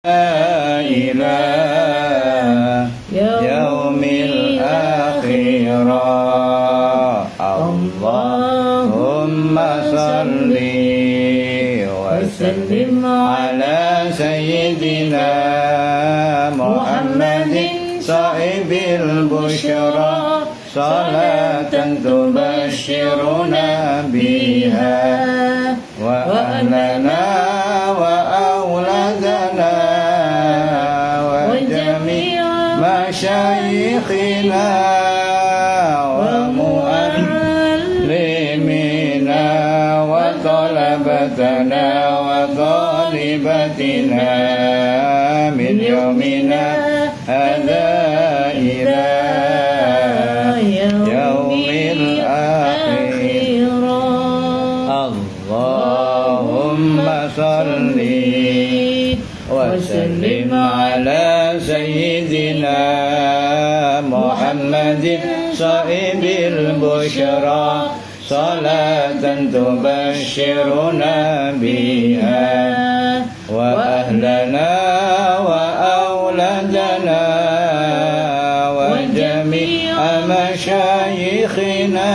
إلى يوم الآخرة اللهم صل وسلم على سيدنا محمد صاحب البشرى صلاة تبشرنا بها وأهلنا وأولادنا وجميع مشايخنا ومعلمينا وطلبتنا وطالباتنا من يومنا هذا إلى يوم الآخرة اللهم صل وسلم على سيدنا محمد صاحب البشرى صلاة تبشرنا بها وأهلنا وأولادنا وجميع مشايخنا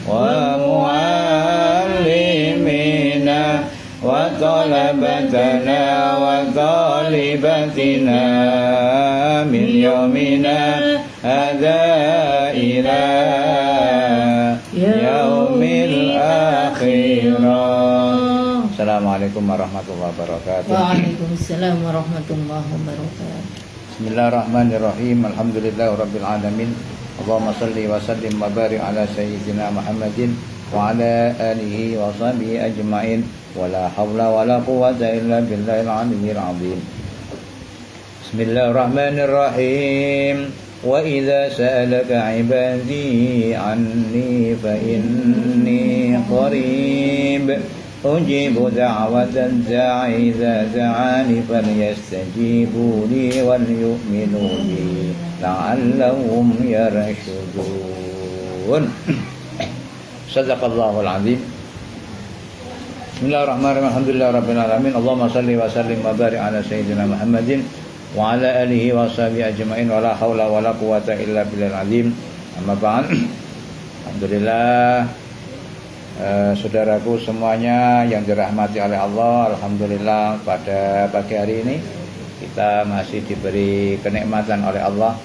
ومعلمينا وطلبتنا وطالباتنا من يومنا هذا إلى يوم الآخرة. Assalamualaikum warahmatullahi wabarakatuh. Waalaikumsalam warahmatullahi wabarakatuh. Bismillahirrahmanirrahim. Alhamdulillahirabbil alamin. Allahumma shalli wa sallim wa barik ala sayyidina Muhammadin wa ala alihi wa sahbihi ajma'in. Wala haula wala quwwata illa billahil aliyyil azim. Bismillahirrahmanirrahim. Wa idza sa'alaka 'ibadi 'anni fa inni qarib ujibu da'watan da'i idza da'ani falyastajibu li wal yu'minu bi la'allahum yarshudun. Shadaqallahul azim. Bismillahirrahmanirrahim. Alhamdulillahirabbil alamin. Allahumma shalli wa sallim wa barik ala sayyidina Muhammadin wa ala alihi wa sahbihi ajma'in. Wala haula wala quwwata illa billahil azim. Amma ba'd. Alhamdulillah, saudaraku semuanya yang dirahmati oleh Allah, alhamdulillah pada pagi hari ini kita masih diberi kenikmatan oleh Allah,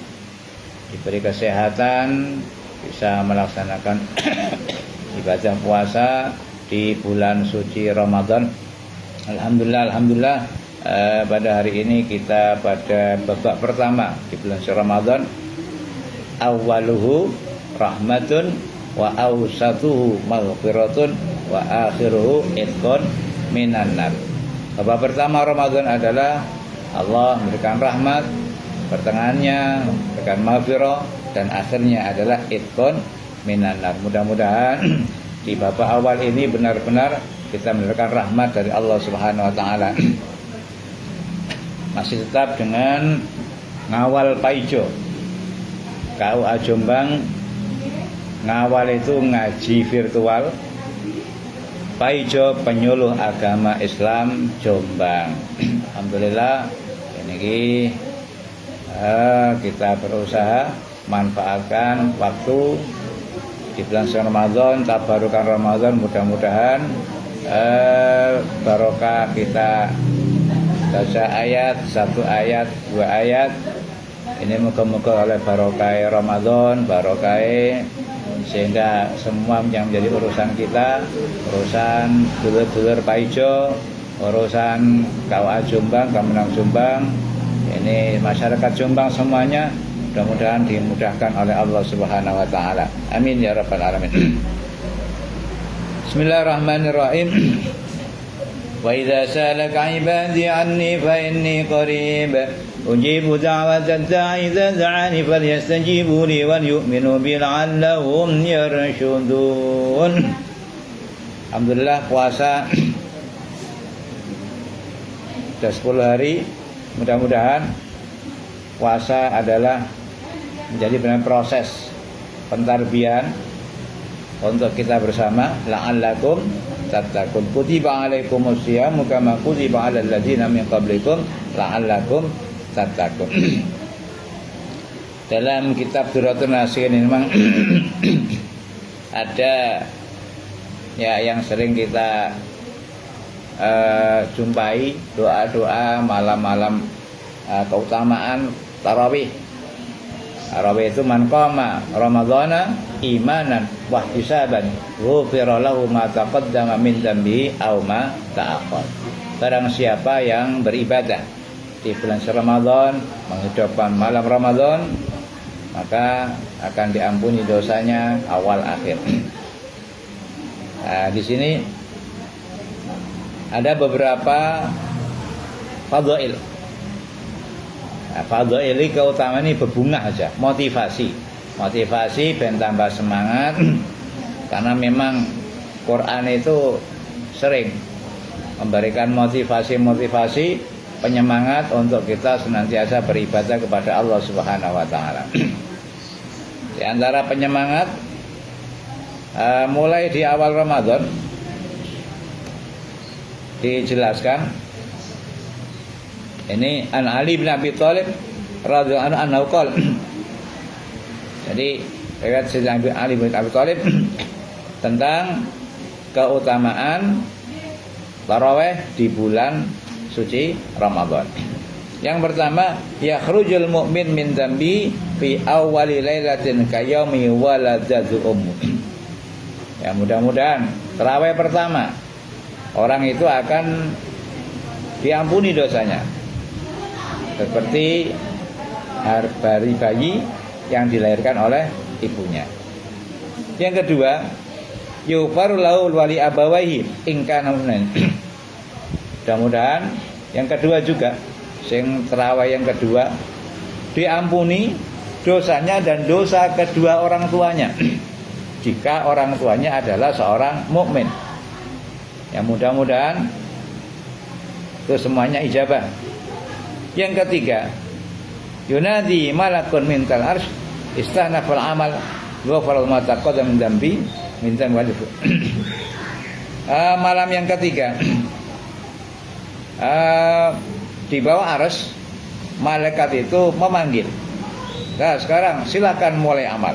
diberi kesehatan, bisa melaksanakan ibadah puasa di bulan suci Ramadan. Alhamdulillah, pada hari ini kita pada babak pertama di bulan suci Ramadan. Awwaluhu rahmatun wa awsatuhu maghfiratun wa akhiruhu itqun minan nar. Babak pertama Ramadan adalah Allah memberikan rahmat, pertengahannya memberikan maghfirah, dan akhirnya adalah itqun minan nar. Mudah-mudahan di babak awal ini benar-benar kita mendapatkan rahmat dari Allah Subhanahu wa taala. Masih tetap dengan ngawal Paijo KUA Jombang. Ngawal itu ngaji virtual, Paijo penyuluh agama Islam Jombang. Alhamdulillah ini kita berusaha manfaatkan waktu di bulan Ramadan, tabarukan Ramadan. Mudah-mudahan barokah kita baca ayat, 1 ayat, 2 ayat. Ini moga-moga oleh barokah Ramadan, barokah sehingga semua yang menjadi urusan kita, urusan dulur-dulur Paijo, urusan KUA Jombang, Kemenang Jombang, ini masyarakat Jombang semuanya mudah-mudahan dimudahkan oleh Allah Subhanahu wa taala. Amin ya rabbal alamin. Bismillahirrahmanirrahim. Wa idza salaka 'ibadi 'anni fa inni qarib ujibu da'watad da'i idza da'ani falyastajibu li wal yu'minu bi la'allahum yarshudun. Alhamdulillah puasa sudah 10 hari. Mudah-mudahan puasa adalah menjadi benar proses pentarbiyan untuk kita bersama, la'allakum tattaqun. Kutiba alaikumus siyam kama kutiba alal ladzina min qablikum la'allakum tattaqun. Dalam kitab Durratun Nasihin ini memang ada ya yang sering kita jumpai doa-doa malam-malam keutamaan tarawih. Tarawih itu man qama ramadhana imanan wa ihtisaban ghufira lahu ma taqaddama min dhanbihi aw ma ta'akhkhar. Barang siapa yang beribadah di bulan Ramadan, menghidupkan malam Ramadan, maka akan diampuni dosanya awal akhir. Nah, di sini ada beberapa fadhail. Nah, fadhail ini keutamaan ini berbunga aja, motivasi ben tambah semangat. Karena memang Quran itu sering memberikan motivasi penyemangat untuk kita senantiasa beribadah kepada Allah Subhanahu wa taala. Di antara penyemangat mulai di awal Ramadan dijelaskan ini an Ali bin Abi Thalib radhiyallahu anhu qala. Jadi riwayat Sayyidina Ali bin Abi Thalib tentang keutamaan tarawih di bulan suci Ramadan. Yang pertama, yakhrujul mu'min min dzambi fi awwali lailatin kayaumi waladatu ummu. Ya, mudah-mudahan tarawih pertama orang itu akan diampuni dosanya seperti hari bayi yang dilahirkan oleh ibunya. Yang kedua, yughfaru lahu wali abawaihi in kana muslimin. Mudah-mudahan yang kedua juga, sing tarawih yang kedua diampuni dosanya dan dosa kedua orang tuanya jika orang tuanya adalah seorang mukmin. Ya, mudah-mudahan itu semuanya ijabah. Yang ketiga, yunadi malakun mintal arsy istanafal amal ghafara ma taqaddama min dzambi min dzambi. Malam yang ketiga, di bawah arsy malaikat itu memanggil. Nah, sekarang silakan mulai amal.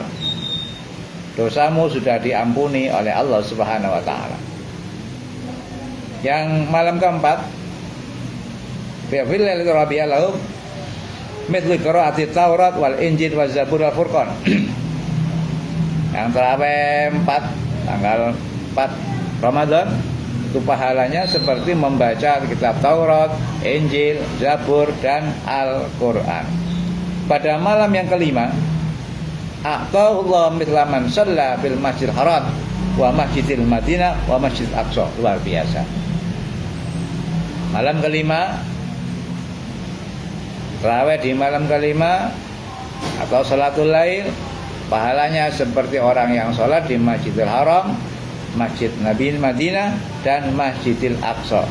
Dosamu sudah diampuni oleh Allah Subhanahu wa taala. Yang malam keempat, fi lailatul rabi'il awwal mithlu qira'ati Taurat wal Injil waz Zabur wal Furqan. Yang tarawih 4 tanggal 4 Ramadan itu pahalanya seperti membaca kitab Taurat, Injil, Zabur dan Al-Qur'an. Pada malam yang kelima, aqta'ullah mithla man shalla fil Masjidil Haram wa Masjidil Madinah wa Masjid Aqsa. Luar biasa. Malam kelima, tarawih di malam kelima atau salatul lail, pahalanya seperti orang yang sholat di Masjidil Haram, Masjid Nabi Madinah dan Masjidil Aqsa.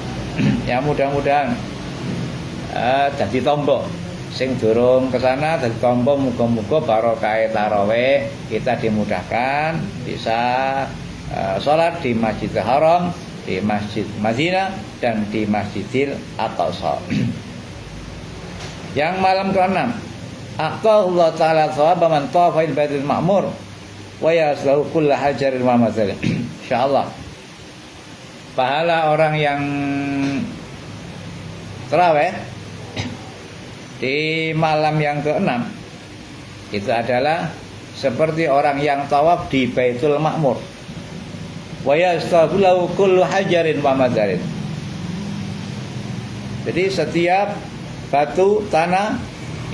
Ya, mudah-mudahan jadi tombok sing durung kesana dadi tombok. Muga-muga barokah tarawih kita dimudahkan bisa sholat di Masjidil Haram, di Masjid Madinah dan di Masjidil Aqsa. Yang malam ke-6, aqta'ullah ta'ala thawaba man tawafa il Baitul Ma'mur wa yaslahu kullu hajarin wa mazalin. Insyaallah pahala orang yang tarawih di malam yang ke-6 itu adalah seperti orang yang tawaf di Baitul Ma'mur. Wa yastaghfiru kullu hajarin wa mazalin. Jadi setiap batu tanah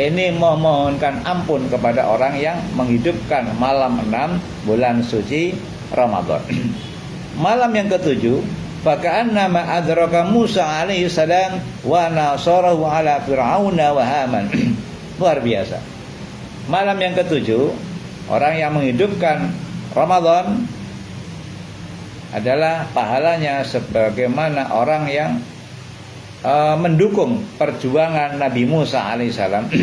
ini memohonkan ampun kepada orang yang menghidupkan malam 6 bulan suci Ramadan. Malam yang ke-7, faka'anna ma adraka Musa alaihi salam wa nasarahu ala fir'auna wa haman. Luar biasa. Malam yang ke-7, orang yang menghidupkan Ramadan adalah pahalanya sebagaimana orang yang mendukung perjuangan Nabi Musa alaihissalam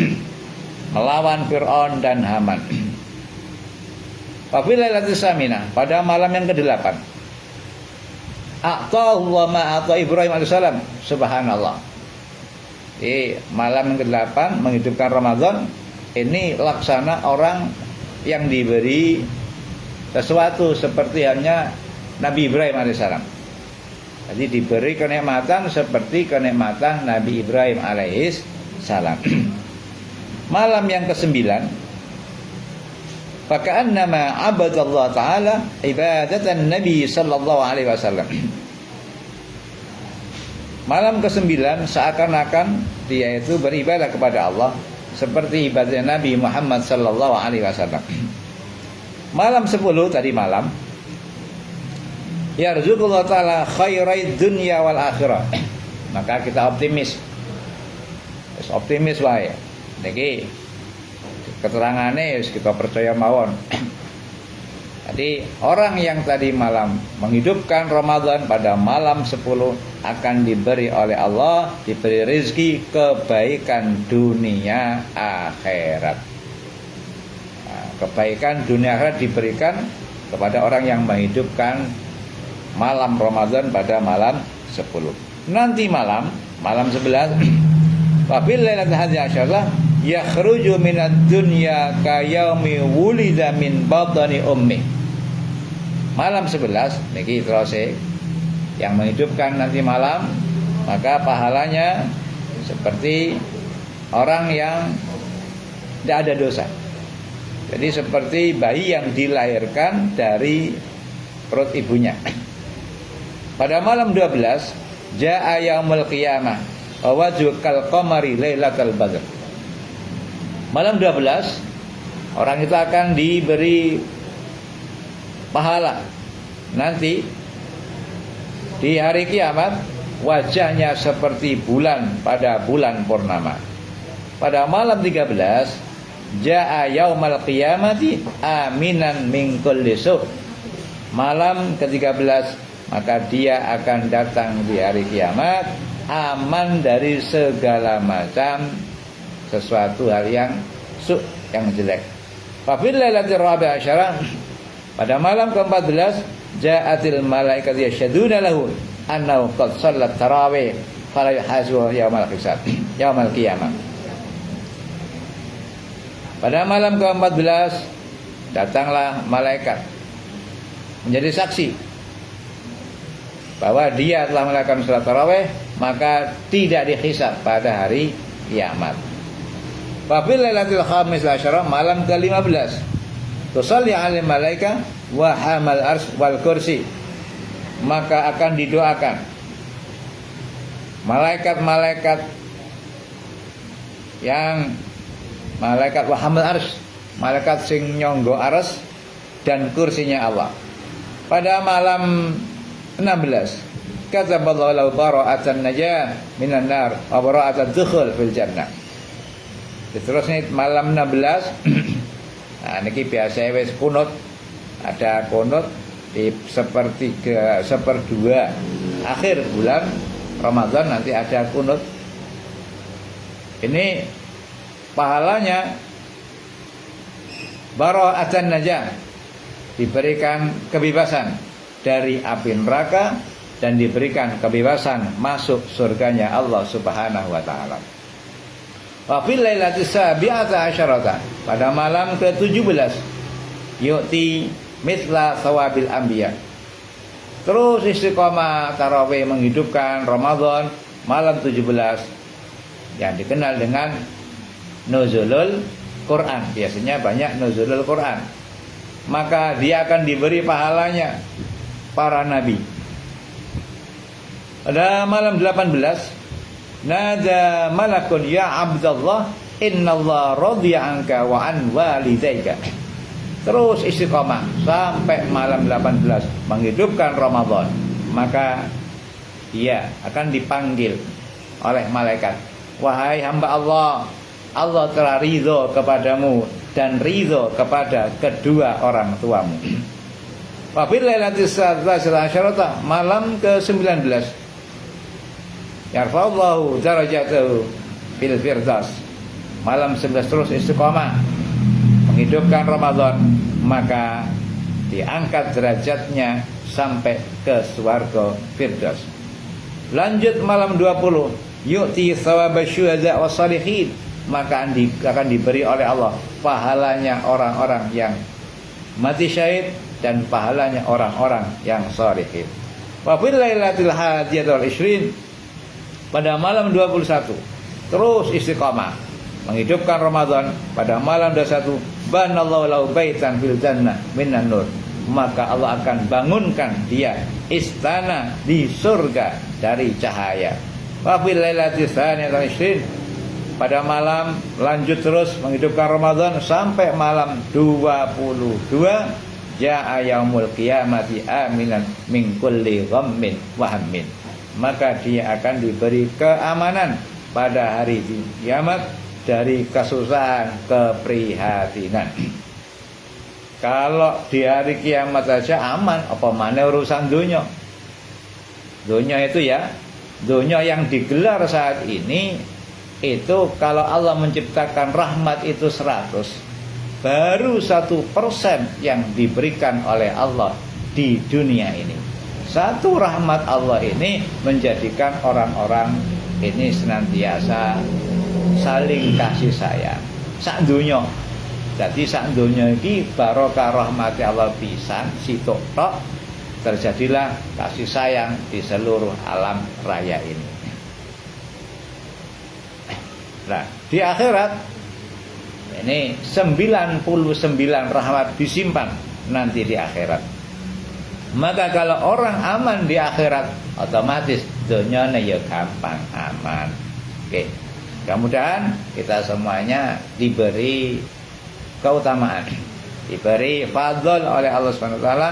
melawan Fir'aun dan Haman. Lailatul Saminah, pada malam yang ke-8, a'tahu wa ma a'ta Ibrahim alaihissalam. Subhanallah, malam yang ke-8 menghidupkan Ramadan ini laksana orang yang diberi sesuatu seperti hanya Nabi Ibrahim alaihissalam. Jadi diberi kenikmatan seperti kenikmatan Nabi Ibrahim alaihissalam. Malam yang ke-9, faka'annama abadallah ta'ala ibadatan Nabi sallallahu alaihi wasallam. Malam ke-9 seakan-akan dia itu beribadah kepada Allah seperti ibadah Nabi Muhammad sallallahu alaihi wasallam. Malam 10 tadi malam, yarzuqullah ta'ala khairai dunya wal akhirah. Maka kita optimis. Optimis wae. Niki keterangane wis kita percaya mawon. Jadi orang yang tadi malam menghidupkan Ramadan pada malam 10 akan diberi oleh Allah, diberi rezeki kebaikan dunia akhirat. Nah, kebaikan dunia akhirat diberikan kepada orang yang menghidupkan malam Ramadan pada malam 10. Nanti malam 11 wabil lailatul hadhihi asyarah yakhruju minad dunya ka yaumi wulida min batni ummi. Malam 11 niki terus yang menghidupkan nanti malam, maka pahalanya seperti orang yang tidak ada dosa. Jadi seperti bayi yang dilahirkan dari perut ibunya. Pada malam 12 jaa yaumul qiyamah wa wajhu kal qamari lailatul badr. Malam 12 orang itu akan diberi pahala. Nanti di hari kiamat wajahnya seperti bulan pada bulan purnama. Pada malam 13 jaa yaumal qiyamati aminan min kulli su'. Malam ke-13 maka dia akan datang di hari kiamat aman dari segala macam sesuatu hal yang yang jelek. Fa fil lailatir rabi'ah asyarah pada malam ke-14 ja'atil malaikatu yasyhaduna lahu annahu qad shallat tarawih fala yuhasabu yaumal hisab yaumal qiyamah. Pada malam ke-14 datanglah malaikat menjadi saksi bahwa dia telah melakukan salat tarawih, maka tidak dihisab pada hari kiamat. Wa fil lailatul khamis asyarah malam ke-15 tusalli 'alal malaika wa hamal arsy wal kursi, maka akan didoakan malaikat-malaikat yang malaikat wa hamal arsy, malaikat sing nyonggo arsy dan kursinya Allah. Pada malam 16 kataballahu lahu bara'atan najah minan nar wa bara'atan dukhul fil jannah. Terusnya malam 16 nah niki biasa wis kunut, ada kunut di seperdua akhir bulan Ramadan nanti ada kunut. Ini pahalanya bara'atan najah, diberikan kebebasan dari api neraka dan diberikan kebebasan masuk surganya Allah Subhanahu wa taala. Wa fil lailatis sabi'ata asyarata pada malam ke-17 yu'ti mithla thawabil anbiya. Terus istiqomah tarawih menghidupkan Ramadan malam 17 yang dikenal dengan nuzulul Quran. Biasanya banyak nuzulul Quran. Maka dia akan diberi pahalanya para nabi. Pada malam 18 nada malakun ya abdallah innallah radiya anka wa an walidayka. Terus istiqamah sampai malam 18 menghidupkan Ramadan, maka dia akan dipanggil oleh malaikat, wahai hamba Allah, Allah telah ridho kepadamu dan ridho kepada kedua orang tuamu. Wa fil lailatis salasata malam ke-19 yarfa'allahu darajatahu fil firdaus. Malam 11 terus istiqamah menghidupkan Ramadan, maka diangkat derajatnya sampai ke swarga firdaus. Lanjut malam 20 yu'ti thawaba syuhada wassalihin, maka akan diberi oleh Allah pahalanya orang-orang yang mati syahid dan pahalanya orang-orang yang shalihin. Wa fil lailatul hadiyah wal 20, pada malam 21 terus istiqamah menghidupkan Ramadan. Pada malam 21 banallahu lahu baitan fil jannah minan nur, maka Allah akan bangunkan dia istana di surga dari cahaya. Wa fil lailatul tsaniyah wal 20, pada malam lanjut terus menghidupkan Ramadan sampai malam 22, ja'a yaumul qiyamati aminan min kulli ghammin wa hammin, maka dia akan diberi keamanan pada hari kiamat dari kesusahan, keprihatinan. Kalau di hari kiamat saja aman, apa mana urusan dunia? Dunia itu ya, dunia yang digelar saat ini itu kalau Allah menciptakan rahmat itu 100, baru 1% yang diberikan oleh Allah di dunia ini. Satu rahmat Allah ini menjadikan orang-orang ini senantiasa saling kasih sayang sak dunya. Jadi sak dunya iki barokah rahmat Allah pisan sitok tok, terjadilah kasih sayang di seluruh alam raya ini. Nah, di akhirat ini 99 rahmat disimpan nanti di akhirat. Maka kalau orang aman di akhirat, otomatis dunyanya ya gampang aman. Oke. Mudah-mudahan kita semuanya diberi keutamaan, diberi fadl oleh Allah Subhanahu wa taala.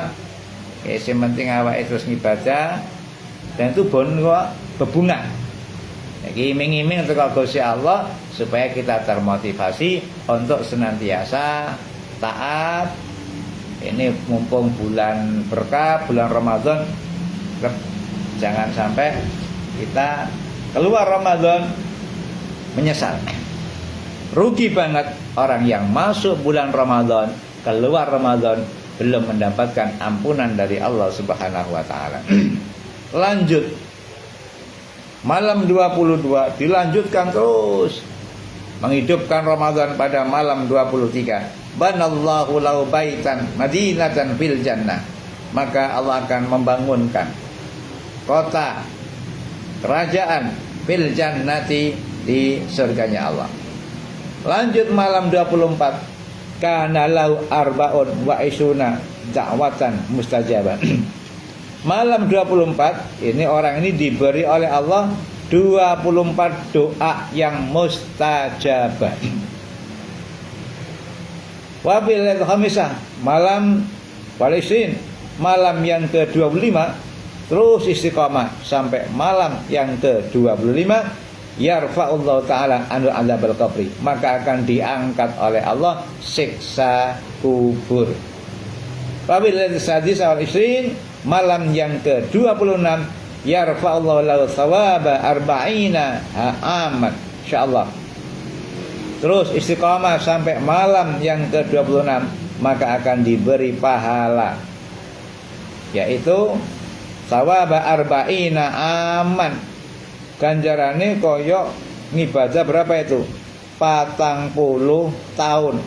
Yang penting awake terus ngibadah dan itu bebunga. Jadi iming-iming untuk Gusti Allah supaya kita termotivasi untuk senantiasa taat. Ini mumpung bulan berkah, bulan Ramadan, jangan sampai kita keluar Ramadan menyesal. Rugi banget orang yang masuk bulan Ramadan, keluar Ramadan belum mendapatkan ampunan dari Allah Subhanahu wa taala. Lanjut malam 22 dilanjutkan terus menghidupkan Ramadan pada malam 23. Banallahu lahu baitan madinatan fil jannah, maka Allah akan membangunkan kota kerajaan fil jannati di surganya Allah. Lanjut malam 24, kana lahu arbaun wa isuna da'watan mustajabah. Malam 24 ini orang ini diberi oleh Allah 24 doa yang mustajabah. Wabil khamisah, malam Palestin, malam yang ke-25 terus istiqamah sampai malam yang ke-25, yarfa'ullahu ta'ala anu adzabal qabri, maka akan diangkat oleh Allah siksa kubur. Wabil sadis awal isrin, malam yang ke-26, yarfa'ullahu lahu thawaba arba'ina aman, insyaallah. Terus istiqamah sampai malam yang ke-26, maka akan diberi pahala, yaitu thawaba arba'ina aman. Ganjarane koyok ngibadah berapa itu? 40 tahun.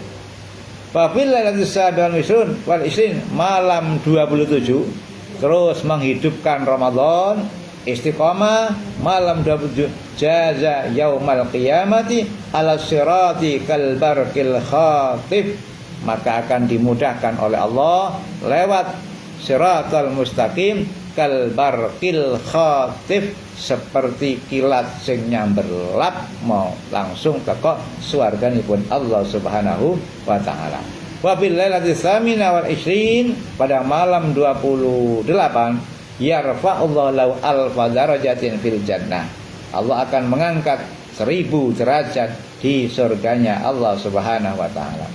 Wabil lailatul wal isrin, malam 27 terus menghidupkan Ramadan, istiqamah malam 27, jaza yaumal qiyamati ala sirati kal barqil khatif, maka akan dimudahkan oleh Allah lewat siratal mustaqim kal barqil khatif, seperti kilat sing nyamberlap mau langsung teko swarganipun Allah Subhanahu wa taala. Wa bil lailati tsamina wal 20, pada malam 28, yarfa'ullahu lahu alfa darajatin fil jannah, Allah akan mengangkat 1000 derajat di surganya Allah Subhanahu wa taala.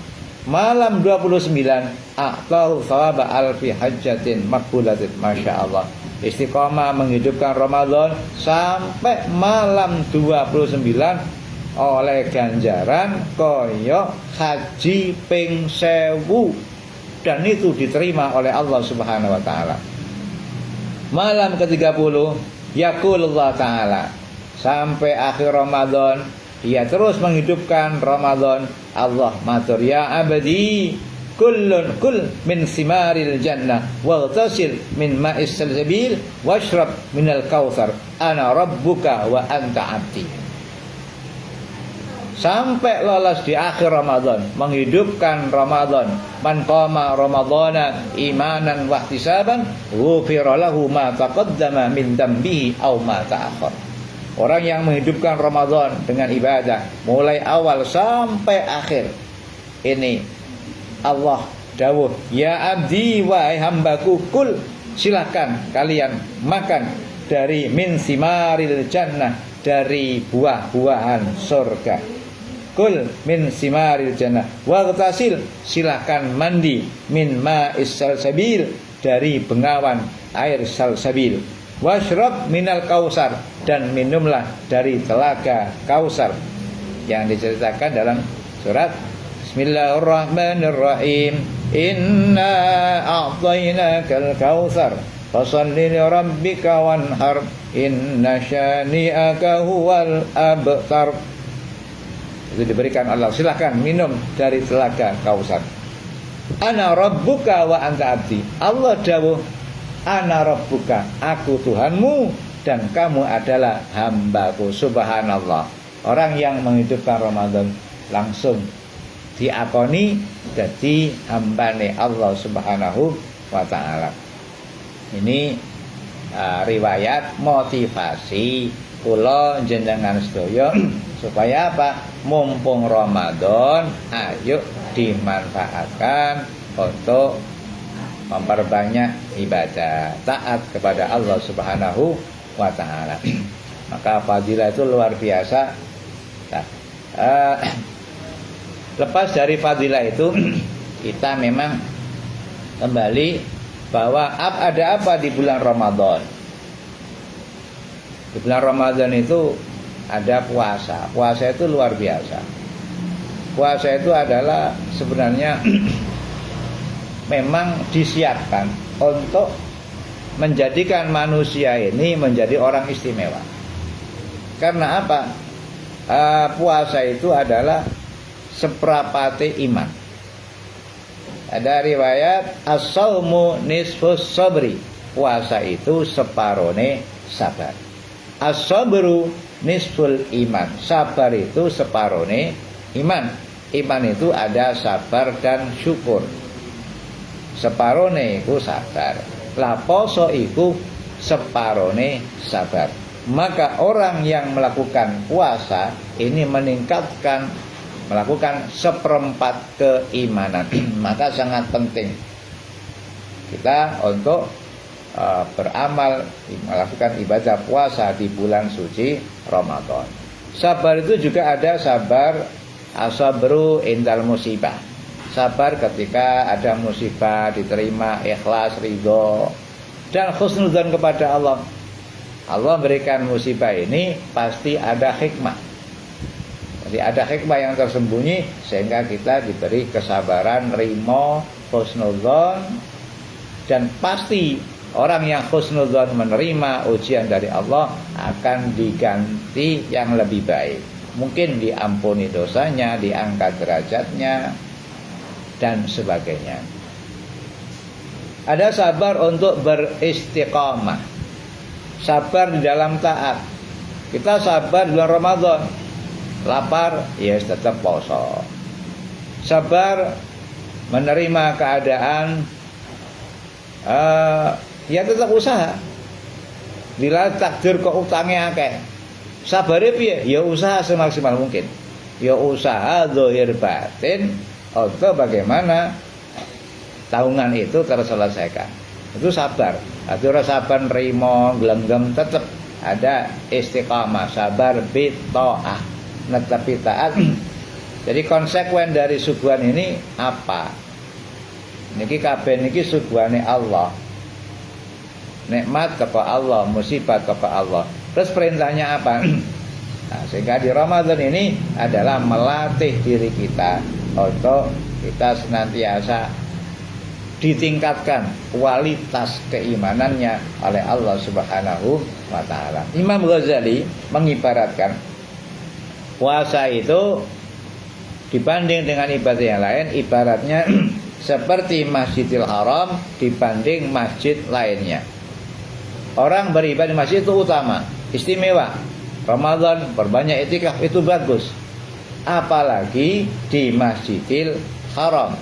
Malam 29, a'tahu thawaba alfi hajjatin maqbulatin, masyaallah. Istiqamah menghidupkan Ramadan sampai malam 29 oleh ganjaran koyok haji ping 1000, dan itu diterima oleh Allah Subhanahu wa taala. Malam ke-30, yaqulullah ta'ala, sampai akhir Ramadan, dia terus menghidupkan Ramadan. Allah matur, ya abadi kul min simaril jannah waghtasil min ma'is salsabil washrab minal kautsar ana rabbuka wa anta abdi. Sampai lolos di akhir Ramadan, menghidupkan Ramadan. Man qama ramadhana imanan wa ihtisaban ghufira lahu ma taqaddama min dambihi aw ma ta'akhkhar. Orang yang menghidupkan Ramadan dengan ibadah mulai awal sampai akhir, ini Allah dawuh, ya abdi wahai hambaku, kul silakan kalian makan dari min simaril jannah, dari buah-buahan surga. Kul min simaril jannah waghtasil, silakan mandi min ma'is salsabil, dari bengawan air salsabil. Washrab minal kausar, dan minumlah dari telaga kausar yang diceritakan dalam surat Bismillahirrahmanirrahim. Inna a'tainakal kautsar fasalli li rabbika wanhar inna syani'aka huwal abtar. Itu diberikan Allah, silakan minum dari telaga kausar. Ana rabbuka wa anta abdi. Allah dawuh, ana rabbuka, aku Tuhanmu dan kamu adalah hambaku. Subhanallah. Orang yang menghidupkan Ramadan langsung diakoni jadi hambane Allah Subhanahu wa ta'ala. Ini riwayat motivasi kula jenengan sedaya supaya apa? Mumpung Ramadan, ayo dimanfaatkan untuk memperbanyak ibadah taat kepada Allah Subhanahu wa ta'ala. Maka fadilah itu luar biasa. Nah, lepas dari fadilah itu, kita memang kembali bahwa ada apa di bulan Ramadan. Di bulan Ramadan itu ada puasa. Puasa itu luar biasa. Puasa itu adalah sebenarnya memang disiapkan untuk menjadikan manusia ini menjadi orang istimewa. Karena apa? Puasa itu adalah seperapate iman. Ada riwayat as-saumu nisfus sabri. Puasa itu separone sabar. As-sabru nisful iman. Sabar itu separone iman. Iman itu ada sabar dan syukur. Separone iku sabar. Lah poso iku separone sabar. Maka orang yang melakukan puasa ini melakukan seperempat keimanan. Maka sangat penting kita untuk beramal, melakukan ibadah puasa di bulan suci Ramadan. Sabar itu juga ada sabar asabru indal musibah. Sabar ketika ada musibah, diterima, ikhlas, ridho, dan husnudzan kepada Allah. Allah berikan musibah ini pasti ada hikmah. Jadi ada hikmah yang tersembunyi sehingga kita diberi kesabaran, rimo, husnudzan, dan pasti orang yang husnudzan menerima ujian dari Allah akan diganti yang lebih baik. Mungkin diampuni dosanya, diangkat derajatnya, dan sebagainya. Ada sabar untuk beristiqamah, sabar di dalam taat. Kita sabar di bulan Ramadan, lapar, ya tetap poso. Sabar menerima keadaan, ya tetap usaha. Bila takdir kok utangnya akeh, sabare piye? Ya usaha semaksimal mungkin. Ya usaha zahir batin untuk bagaimana tahunan itu terselesaikan. Itu sabar. Tapi ora sabar nerima glenggem, tetap ada istiqamah, sabar bi taat, netepi taat. Jadi konsekuen dari suguhan ini apa? Niki kabeh niki suguhane Allah. Nikmat kepada Allah, musibah kepada Allah. Terus perintahnya apa? Nah, sehingga di Ramadan ini adalah melatih diri kita untuk kita senantiasa ditingkatkan kualitas keimanannya oleh Allah Subhanahu wa taala. Imam Ghazali mengibaratkan puasa itu dibanding dengan ibadah yang lain ibaratnya seperti Masjidil Haram dibanding masjid lainnya. Orang beribadah di masjid itu utama, istimewa. Ramadan berbanyak iktikaf itu bagus. Apalagi di Masjidil Haram.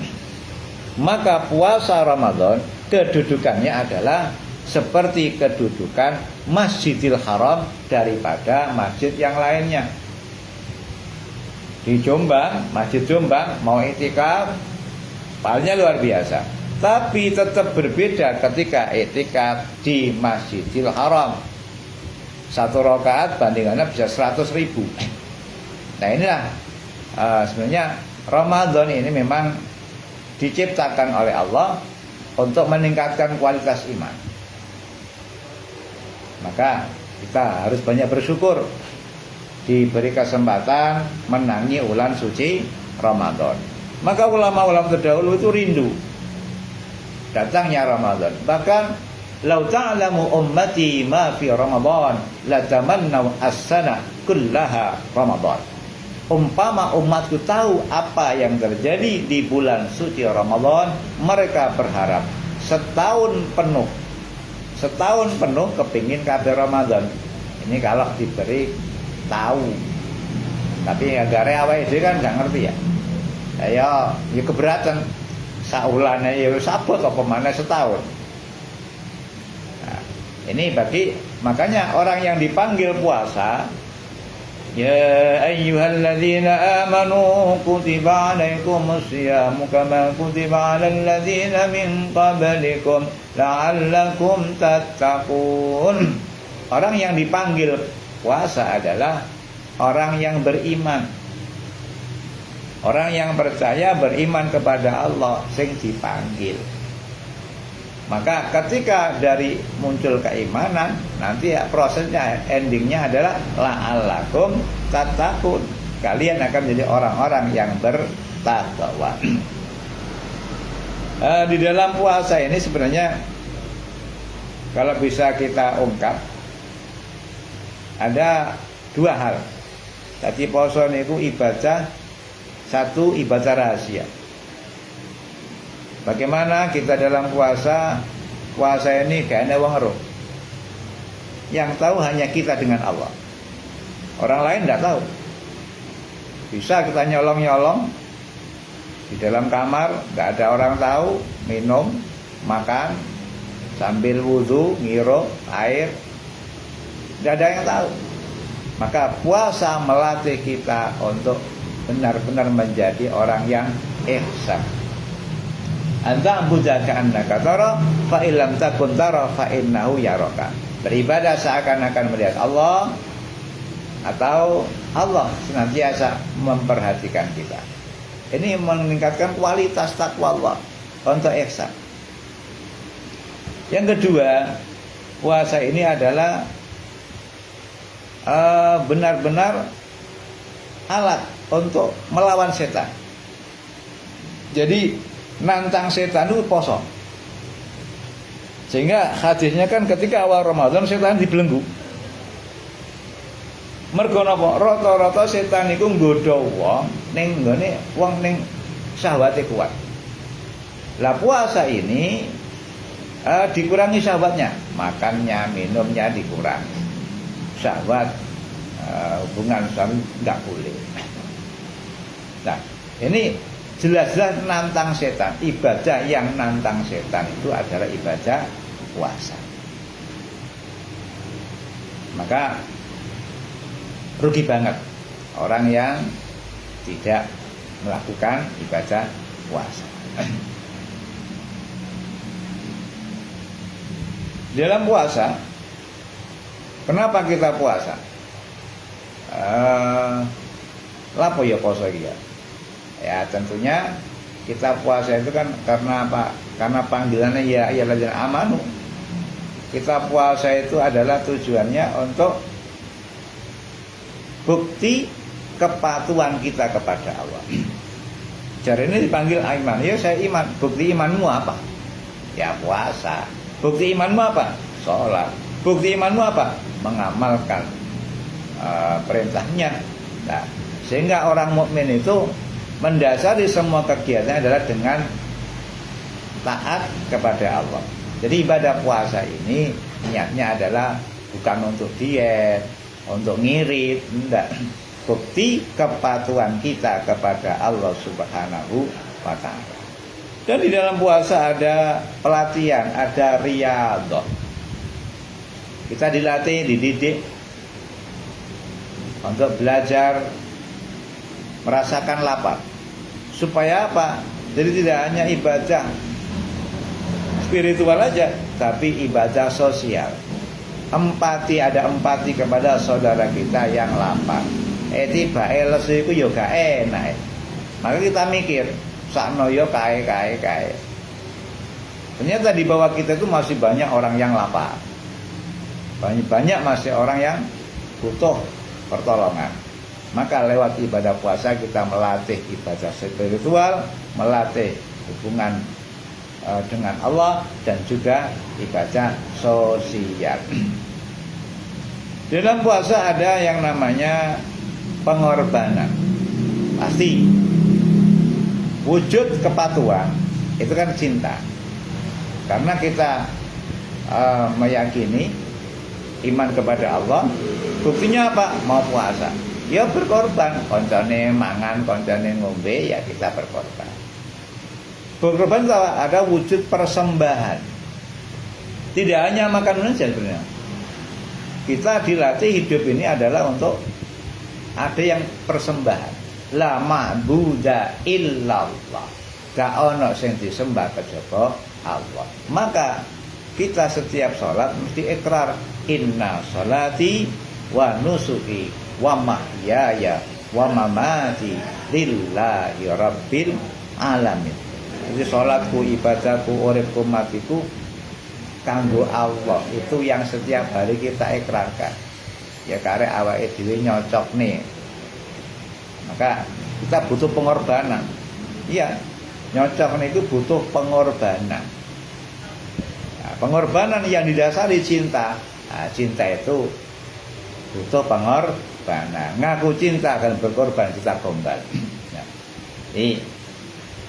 Maka puasa Ramadan kedudukannya adalah seperti kedudukan Masjidil Haram daripada masjid yang lainnya. Di Jombang, Masjid Jombang mau iktikaf pahalanya luar biasa. Tapi tetap berbeda ketika iktikaf di Masjidil Haram. Satu rakaat bandingannya bisa 100.000. Nah inilah sebenarnya Ramadan ini memang diciptakan oleh Allah untuk meningkatkan kualitas iman. Maka kita harus banyak bersyukur diberi kesempatan menangi bulan suci Ramadan. Maka ulama-ulama terdahulu itu rindu datangnya Ramadan. Bahkan lau ta'lamu ummati ma fi Ramadan la tamannaw as-sana kullaha Ramadan. Umpama umatku tahu apa yang terjadi di bulan suci Ramadan, mereka berharap setahun penuh kepingin kabeh Ramadan. Ini kalau diberi tahu. Tapi agare awake dhewe kan gak ngerti ya. Ya keberatan saulane ya sabot apa mana setahun. Nah, ini makanya orang yang dipanggil puasa, ya ayyuhalladzina amanu kutiba alaikumus syiyamu kama kutiba alal ladzina min qablikum la'allakum tattaqun. Orang yang dipanggil puasa adalah orang yang beriman. Orang yang percaya beriman kepada Allah sing dipanggil. Maka ketika dari muncul keimanan, nanti ya prosesnya endingnya adalah la'allakum tattaqun. Kalian akan menjadi orang-orang yang bertakwa. Di dalam puasa ini sebenarnya kalau bisa kita ungkap ada dua hal. Tadi poso niku ibadah, satu ibadah rahasia. Bagaimana kita dalam puasa ini gak ada wong ero. Yang tahu hanya kita dengan Allah. Orang lain tidak tahu. Bisa kita nyolong-nyolong di dalam kamar, gak ada orang tahu, minum, makan sambil wudu, ngirup air, tidak ada yang tahu. Maka puasa melatih kita untuk benar-benar menjadi orang yang ihsan. Anta budaka annaka tara fa illam takun tara fa innahu yaraka. Beribadah seakan-akan melihat Allah, atau Allah senantiasa memperhatikan kita. Ini meningkatkan kualitas takwa Allah untuk ihsan. Yang kedua, puasa ini adalah benar-benar alat untuk melawan setan. Jadi nantang setan itu poso. Sehingga hadisnya kan ketika awal Ramadan setan dibelenggu. Mergo napa? Rata-rata setan iku nggodha wong ning nggone wong ning syahwate kuat. Lah puasa ini dikurangi syahwatnya, makannya, minumnya dikurangi. Syahwat hubungan suami enggak boleh. Nah, ini jelas-jelas nantang setan. Ibadah yang nantang setan itu adalah ibadah puasa. Maka rugi banget orang yang tidak melakukan ibadah puasa. Dalam puasa, kenapa kita puasa? Lapo ya puasa iki ya? Ya tentunya kita puasa itu kan karena apa? Karena panggilannya ya ayyuhalladzina amanu. Kita puasa itu adalah tujuannya untuk bukti kepatuhan kita kepada Allah. Jadi ini dipanggil iman. Ya saya iman. Bukti imanmu apa? Ya puasa. Bukti imanmu apa? Sholat. Bukti imanmu apa? Mengamalkan perintahnya. Nah, sehingga orang mukmin itu mendasari semua kegiatannya adalah dengan taat kepada Allah. Jadi ibadah puasa ini niatnya adalah bukan untuk diet, untuk ngirit, enggak. Bukti kepatuhan kita kepada Allah Subhanahu wa ta'ala. Dan di dalam puasa ada pelatihan, ada riyadhah. Kita dilatih, dididik untuk belajar merasakan lapar. Supaya apa? Jadi tidak hanya ibadah spiritual aja, tapi ibadah sosial. Empati, ada empati kepada saudara kita yang lapar. Tiba lesu iku yo gak enak. Maka kita mikir, sakno yo kae. Ternyata di bawah kita itu masih banyak orang yang lapar. Banyak masih orang yang butuh pertolongan. Maka lewat ibadah puasa kita melatih ibadah spiritual, melatih hubungan dengan Allah, dan juga ibadah sosial. Dalam puasa ada yang namanya pengorbanan. Pasti wujud kepatuhan itu kan cinta. Karena kita meyakini iman kepada Allah, buktinya apa? Mau puasa, ya berkorban. Koncone mangan, koncone ngombe, ya kita berkorban. Berkorban itu ada wujud persembahan. Tidak hanya makan saja sebenarnya. Kita dilatih hidup ini adalah untuk ada yang persembahan. La ma'buda illallah. Gak ono sing disembah kejaba Allah. Maka kita setiap sholat mesti ikrar, inna sholati wa nusuki wa mahyaya wa mamati lillahi rabbil alamin. Jadi sholatku, ibadahku, uripku, matiku kanggo Allah. Itu yang setiap hari kita ikrarkan. Ya karek awake dhewe nyocok nih. Maka kita butuh pengorbanan. Iya, nyocok itu butuh pengorbanan. Nah, pengorbanan yang didasari cinta. Nah, cinta itu butuh pengorbanan. Ngaku cinta akan berkorban kita gombal. Nah, ini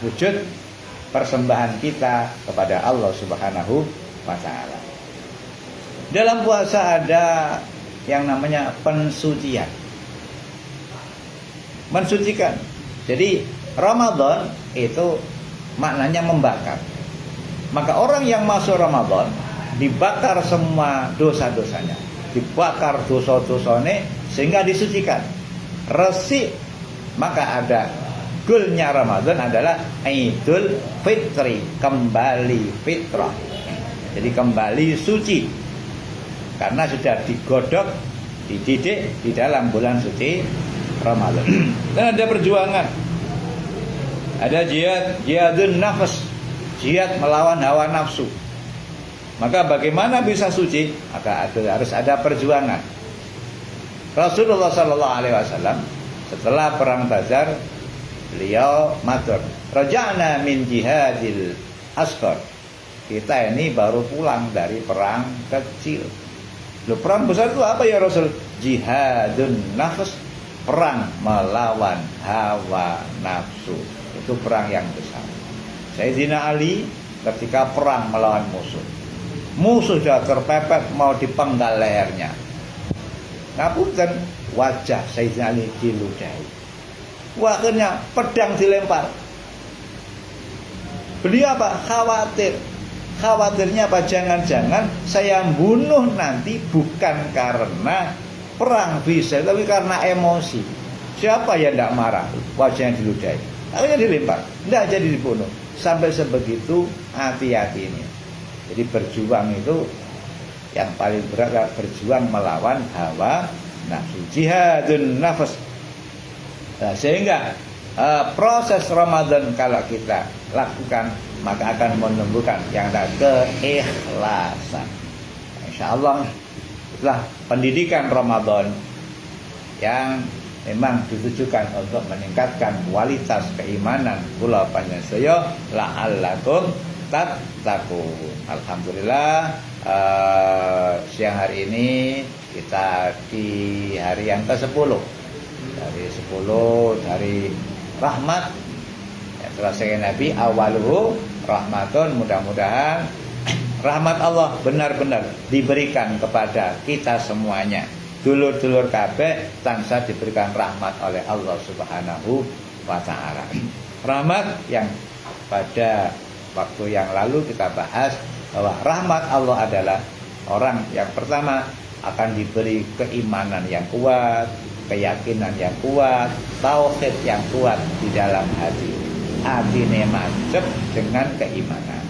wujud persembahan kita kepada Allah Subhanahu wa ta'ala. Dalam puasa ada yang namanya pensucian. Mensucikan. Jadi Ramadan itu maknanya membakar. Maka orang yang masuk Ramadan dibakar semua dosa-dosanya, dibakar dosa-dosanya sehingga disucikan. Resik. Maka ada goalnya Ramadan adalah Idul Fitri, kembali fitrah. Jadi kembali suci. Karena sudah digodok, dididik di dalam bulan suci Ramadan. Dan ada perjuangan. Ada jihadun nafas, jihad melawan hawa nafsu. Maka bagaimana bisa suci? Maka harus ada perjuangan. Rasulullah SAW setelah perang Badar, beliau matur, raja'na min jihadil asghar. Kita ini baru pulang dari perang kecil. Loh, perang besar itu apa ya Rasul? Jihadun nafas, perang melawan hawa nafsu. Itu perang yang besar. Sayyidina Ali ketika perang melawan musuh, musuh sudah terpepet mau dipenggal lehernya. Ngapunten, wajah Sayyidina Ali diludahi. Akhirnya pedang dilempar. Beliau apa? Khawatir. Khawatirnya apa? Jangan-jangan saya bunuh nanti bukan karena perang bisa, tapi karena emosi. Siapa yang tidak marah? Wajahnya diludahi. Akhirnya dilempar. Tidak jadi dibunuh. Sampai sebegitu hati-hatinya. Jadi berjuang itu yang paling berat adalah berjuang melawan hawa nafsu. Jihadun nafas. Nah, sehingga proses Ramadan kalau kita lakukan maka akan menumbuhkan yang ada keikhlasan. Insyaallah itulah pendidikan Ramadan yang memang ditujukan untuk meningkatkan kualitas keimanan kula panjenengan la'allakum tattaqun. Alhamdulillah siang hari ini kita di hari yang ke-10 dari 10 dari rahmat ya, selesai Nabi awaluhu rahmatun. Mudah-mudahan rahmat Allah benar-benar diberikan kepada kita semuanya, dulur-dulur kabeh tansah diberikan rahmat oleh Allah Subhanahu wa taala. Rahmat yang pada waktu yang lalu kita bahas bahwa rahmat Allah adalah orang yang pertama akan diberi keimanan yang kuat, keyakinan yang kuat, tauhid yang kuat di dalam hati. Hatinya mantap dengan keimanan,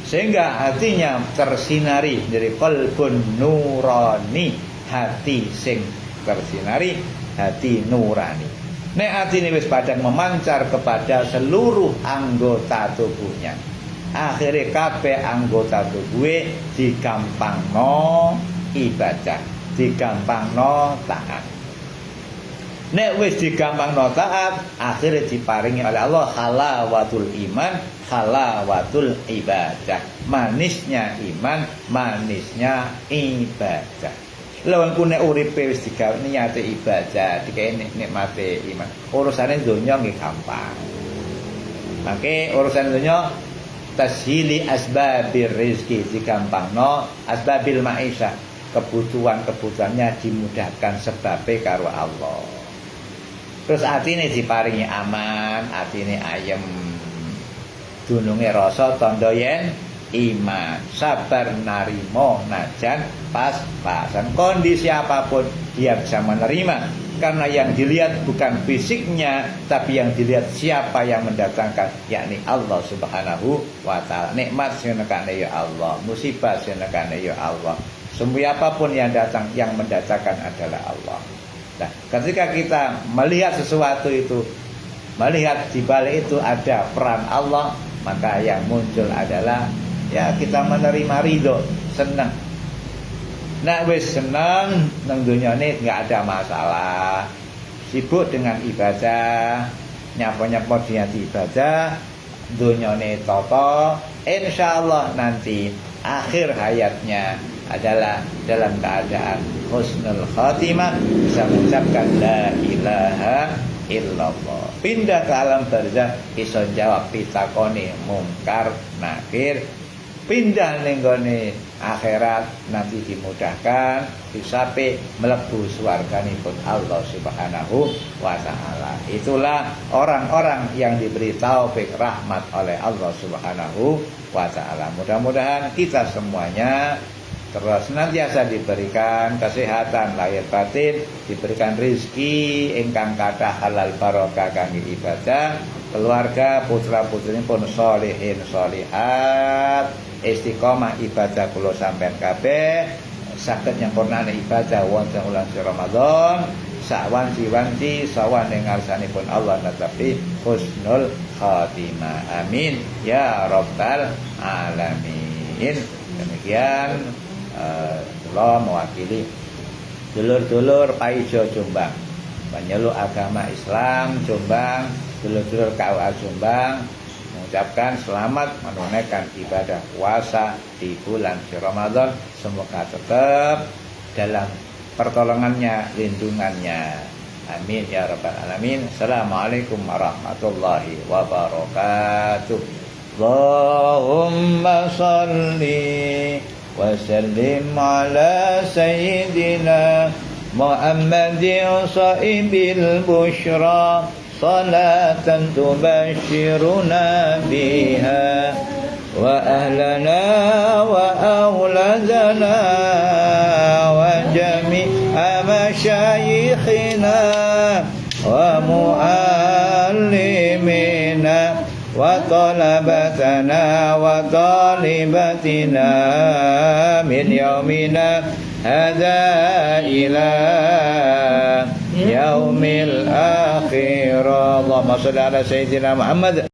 sehingga hatinya tersinari dari qalbun nurani, hati sing tersinari, hati nurani. Nek hati ini wis padang memancar kepada seluruh anggota tubuhnya, akhirnya kabeh anggota tubuhnya digampangno ibadah, digampangno taat. Nek wis digampangno taat, akhirnya diparingi oleh Allah halawatul iman, halawatul ibadah. Manisnya iman, manisnya ibadah. Lawan ku nek uripe wis digawe niate ibadah, dikae nikmate iman. Urusane donya nggih gampang. Mangke urusan donya tashili asbabir rizki digampangno, asbabil maisha, kebutuhannya dimudahkan sebabnya karo Allah. Terus atine diparingi aman, atine ayem, dununge rasa tandha yen iman, sabar narimo najan pas-pasan. Kondisi apapun dia bisa menerima, karena yang dilihat bukan fisiknya, tapi yang dilihat siapa yang mendatangkan, yakni Allah Subhanahu wa taala. Nikmat sing nekane ya Allah, musibah sing nekane ya Allah. Semua apapun yang datang, yang mendatangkan adalah Allah. Nah, ketika kita melihat sesuatu itu, melihat di balik itu ada peran Allah, maka yang muncul adalah ya kita menerima ridho, senang. Nah wis senang nang dunia ini nggak ada masalah, sibuk dengan ibadah, nyapa-nyapa dia di ibadah, dunia ini toto, insyaallah nanti akhir hayatnya adalah dalam keadaan husnul khatimah, bisa mengucapkan la ilaha illallah. Pindah ke alam barzah iso jawab pitakone mungkar nakir. Pindah ning gone akhirat nanti dimudahkan disape mlebu swarganipun Allah Subhanahu wa taala. Itulah orang-orang yang diberi taufik rahmat oleh Allah Subhanahu wa taala. Mudah-mudahan kita semuanya terus senantiasa diberikan kesehatan lahir batin, diberikan rezeki ingkang kathah halal barokah kangge ibadah, keluarga putra-putrinipun sholihin sholihat, istiqomah ibadah kula sampean kabeh, saged nyempurnane ibadah wonten wulan Ramadan, sak wanci-wanci sawan ing ngarsanipun Allah natapi husnul khatimah. Amin ya rabbal alamin. Demikian kula mewakili dulur-dulur Paijo Jombang, penyeluk agama Islam Jombang, dulur-dulur KUA Jombang mengucapkan selamat menunaikan ibadah puasa di bulan Ramadan. Semoga tetap dalam pertolongannya, lindungannya. Amin ya rabbal alamin. Assalamualaikum warahmatullahi wabarakatuh. Allahumma salli wa sallim ala sayyidina Muhammadin sahibil bushra, salatan tubashiruna biha wa ahlana wa awladana wa jami'a masyayikhina wa muallimina wa talabatana wa talibatina min yaumina hadha ila yaumil akhir. Allahumma shalli ala sayyidina Muhammad.